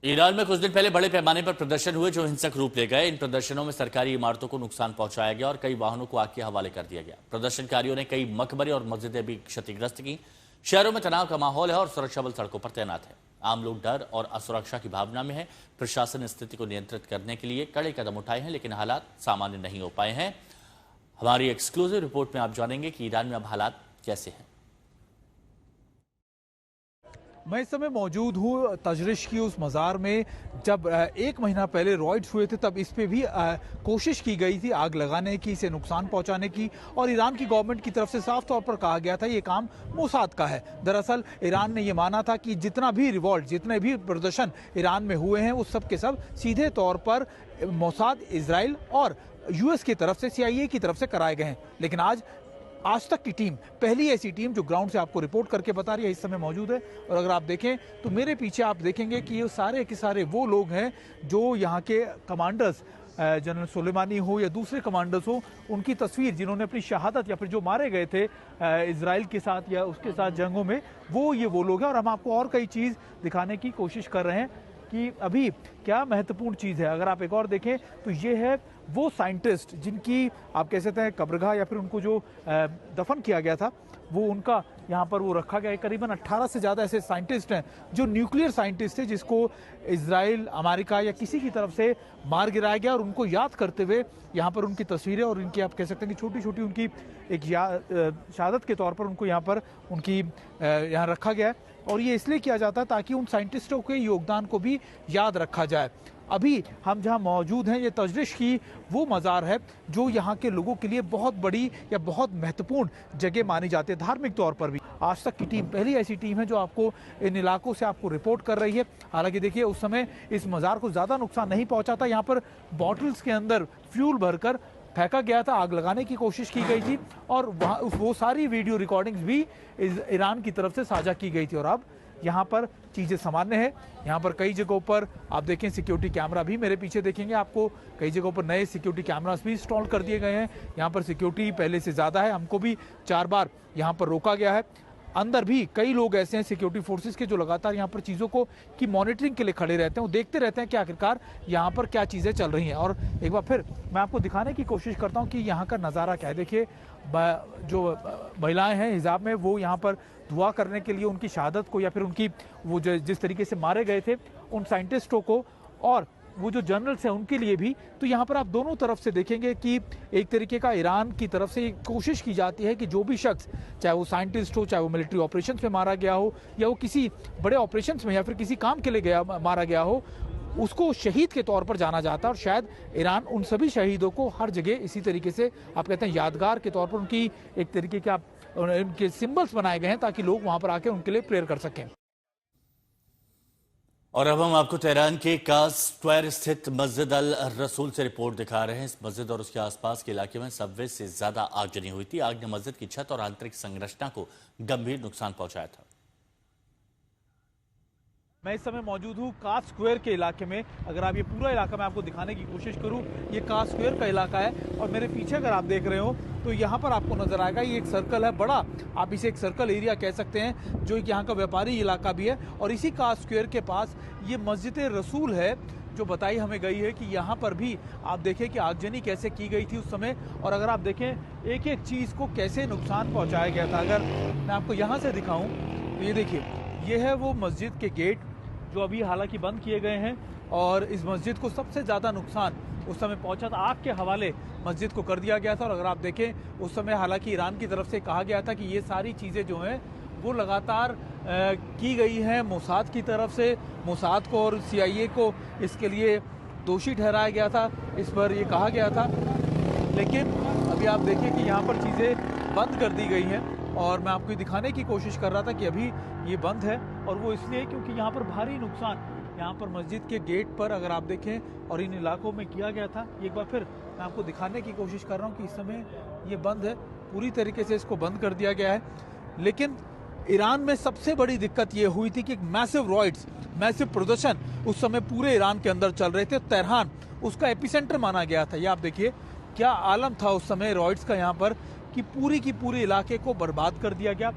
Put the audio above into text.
Iran में कुछ दिन पहले बड़े पैमाने पर प्रदर्शन हुए जो हिंसक रूप ले गए। इन प्रदर्शनों में सरकारी इमारतों को नुकसान पहुंचाया गया और कई वाहनों को आग के हवाले कर दिया गया। प्रदर्शनकारियों ने कई मकबरे और मस्जिदें भी क्षतिग्रस्त की। शहरों में तनाव का माहौल है और सुरक्षा बल सड़कों पर तैनात है। आम लोग डर और असुरक्षा की भावना में है। प्रशासन स्थिति को नियंत्रित करने के लिए कड़े कदम उठाए हैं, लेकिन हालात सामान्य नहीं हो पाए हैं। हमारी एक्सक्लूसिव रिपोर्ट में आप जानेंगे कि ईरान में अब हालात कैसे हैं। मैं इस समय मौजूद हूँ तजरिश की उस मज़ार में। जब एक महीना पहले रॉयड्स हुए थे तब इस पे भी कोशिश की गई थी आग लगाने की, इसे नुकसान पहुंचाने की, और ईरान की गवर्नमेंट की तरफ से साफ तौर पर कहा गया था ये काम मोसाद का है। दरअसल ईरान ने ये माना था कि जितना भी रिवॉल्ट, जितने भी प्रदर्शन ईरान में हुए हैं वो सब के सब सीधे तौर पर मोसाद, इजराइल और यूएस की तरफ से, CIA की तरफ से कराए गए हैं। लेकिन आज तक की टीम, पहली ऐसी टीम जो ग्राउंड से आपको रिपोर्ट करके बता रही है, इस समय मौजूद है। और अगर आप देखें तो मेरे पीछे आप देखेंगे कि ये सारे के सारे वो लोग हैं जो यहाँ के कमांडर्स, जनरल सुलेमानी हो या दूसरे कमांडर्स हो, उनकी तस्वीर जिन्होंने अपनी शहादत या फिर जो मारे गए थे इजराइल के साथ या उसके साथ जंगों में, वो लोग हैं। और हम आपको और कई चीज़ दिखाने की कोशिश कर रहे हैं कि अभी क्या महत्वपूर्ण चीज़ है। अगर आप एक और देखें तो ये है वो साइंटिस्ट जिनकी आप कह सकते हैं कब्रगाह या फिर उनको जो दफन किया गया था वो उनका यहाँ पर वो रखा गया है। करीबन 18 से ज़्यादा ऐसे साइंटिस्ट हैं जो न्यूक्लियर साइंटिस्ट थे, जिसको इजराइल, अमेरिका या किसी की तरफ से मार गिराया गया, और उनको याद करते हुए यहाँ पर उनकी तस्वीरें और इनकी आप कह सकते हैं कि छोटी छोटी उनकी एक शहादत के तौर पर उनको यहाँ पर उनकी यहाँ रखा गया है। और ये इसलिए किया जाता है ताकि उन साइंटिस्टों के योगदान को भी याद रखा जाए। अभी हम जहां मौजूद हैं, ये तजरिश की वो मज़ार है जो यहाँ के लोगों के लिए बहुत बड़ी या बहुत महत्वपूर्ण जगह मानी जाती है, धार्मिक तौर पर भी। आज तक की टीम पहली ऐसी टीम है जो आपको इन इलाकों से आपको रिपोर्ट कर रही है। हालांकि देखिए, उस समय इस मज़ार को ज़्यादा नुकसान नहीं पहुंचा था। यहाँ पर बॉटल्स के अंदर फ्यूल भरकर फेंका गया था, आग लगाने की कोशिश की गई थी, और वहाँ वो सारी वीडियो रिकॉर्डिंग्स भी ईरान की तरफ से साझा की गई थी। और अब यहाँ पर चीज़ें सामान्य है। यहाँ पर कई जगहों पर आप देखें सिक्योरिटी कैमरा भी, मेरे पीछे देखेंगे आपको कई जगहों पर नए सिक्योरिटी कैमरास भी इंस्टॉल कर दिए गए हैं। यहाँ पर सिक्योरिटी पहले से ज़्यादा है। हमको भी 4 बार यहाँ पर रोका गया है। अंदर भी कई लोग ऐसे हैं सिक्योरिटी फोर्सेस के जो लगातार यहाँ पर चीज़ों को की मॉनिटरिंग के लिए खड़े रहते हैं। वो देखते रहते हैं कि आखिरकार यहाँ पर क्या चीज़ें चल रही हैं। और एक बार फिर मैं आपको दिखाने की कोशिश करता हूँ कि यहाँ का नज़ारा क्या है। देखिए, जो महिलाएं हैं हिजाब में, वो यहाँ पर दुआ करने के लिए उनकी शहादत को या फिर उनकी वो जिस तरीके से मारे गए थे उन साइंटिस्टों को, और वो जो जनरल्स हैं उनके लिए भी। तो यहाँ पर आप दोनों तरफ से देखेंगे कि एक तरीके का ईरान की तरफ से कोशिश की जाती है कि जो भी शख्स, चाहे वो साइंटिस्ट हो, चाहे वो मिलिट्री ऑपरेशंस में मारा गया हो या वो किसी बड़े ऑपरेशंस में या फिर किसी काम के लिए मारा गया हो, उसको शहीद के तौर पर जाना जाता है। और शायद ईरान उन सभी शहीदों को हर जगह इसी तरीके से आप कहते हैं यादगार के तौर पर उनकी एक तरीके के उनके सिंबल्स बनाए गए हैं ताकि लोग वहां पर आके उनके लिए प्रेयर कर सकें। और अब हम आपको तेहरान के कास स्क्वायर स्थित मस्जिद अल रसूल से रिपोर्ट दिखा रहे हैं। इस मस्जिद और उसके आसपास के इलाके में सबवे से ज्यादा आगजनी हुई थी। आग ने मस्जिद की छत और आंतरिक संरचना को गंभीर नुकसान पहुंचाया था। मैं इस समय मौजूद हूँ कास स्क्वायर के इलाके में। अगर आप ये पूरा इलाका मैं आपको दिखाने की कोशिश करूँ, ये कास स्क्वायर का इलाका है। और मेरे पीछे अगर आप देख रहे हो तो यहाँ पर आपको नजर आएगा ये एक सर्कल है, बड़ा आप इसे एक सर्कल एरिया कह सकते हैं, जो यहाँ का व्यापारी इलाका भी है। और इसी कास स्क्वायर के पास ये मस्जिद रसूल है जो बताई हमें गई है कि यहाँ पर भी आप देखें कि आगजनी कैसे की गई थी उस समय। और अगर आप देखें एक एक चीज़ को कैसे नुकसान पहुँचाया गया था। अगर मैं आपको यहाँ से दिखाऊँ तो ये देखिए, ये है वो मस्जिद के गेट जो अभी हालांकि बंद किए गए हैं। और इस मस्जिद को सबसे ज़्यादा नुकसान उस समय पहुंचा था, आग के हवाले मस्जिद को कर दिया गया था। और अगर आप देखें उस समय हालांकि ईरान की तरफ से कहा गया था कि ये सारी चीज़ें जो हैं वो लगातार की गई हैं मोसाद की तरफ से। मोसाद को और CIA को इसके लिए दोषी ठहराया गया था, इस पर ये कहा गया था। लेकिन अभी आप देखिए कि यहाँ पर चीज़ें बंद कर दी गई हैं। और मैं आपको दिखाने की कोशिश कर रहा था कि अभी ये बंद है, और वो इसलिए क्योंकि यहाँ पर भारी नुकसान यहाँ पर मस्जिद के गेट पर अगर आप देखें और इन इलाकों में किया गया था। एक बार फिर मैं आपको दिखाने की कोशिश कर रहा हूँ कि इस समय ये बंद है, पूरी तरीके से इसको बंद कर दिया गया है। लेकिन ईरान में सबसे बड़ी दिक्कत ये हुई थी कि मैसिव रॉयड्स, मैसिव प्रदर्शन उस समय पूरे ईरान के अंदर चल रहे थे। तेहरान उसका एपिसेंटर माना गया था। ये आप देखिए क्या आलम था उस समय रॉयड्स का यहाँ पर, कि पूरी की पूरी इलाके को बर्बाद कर दिया गया।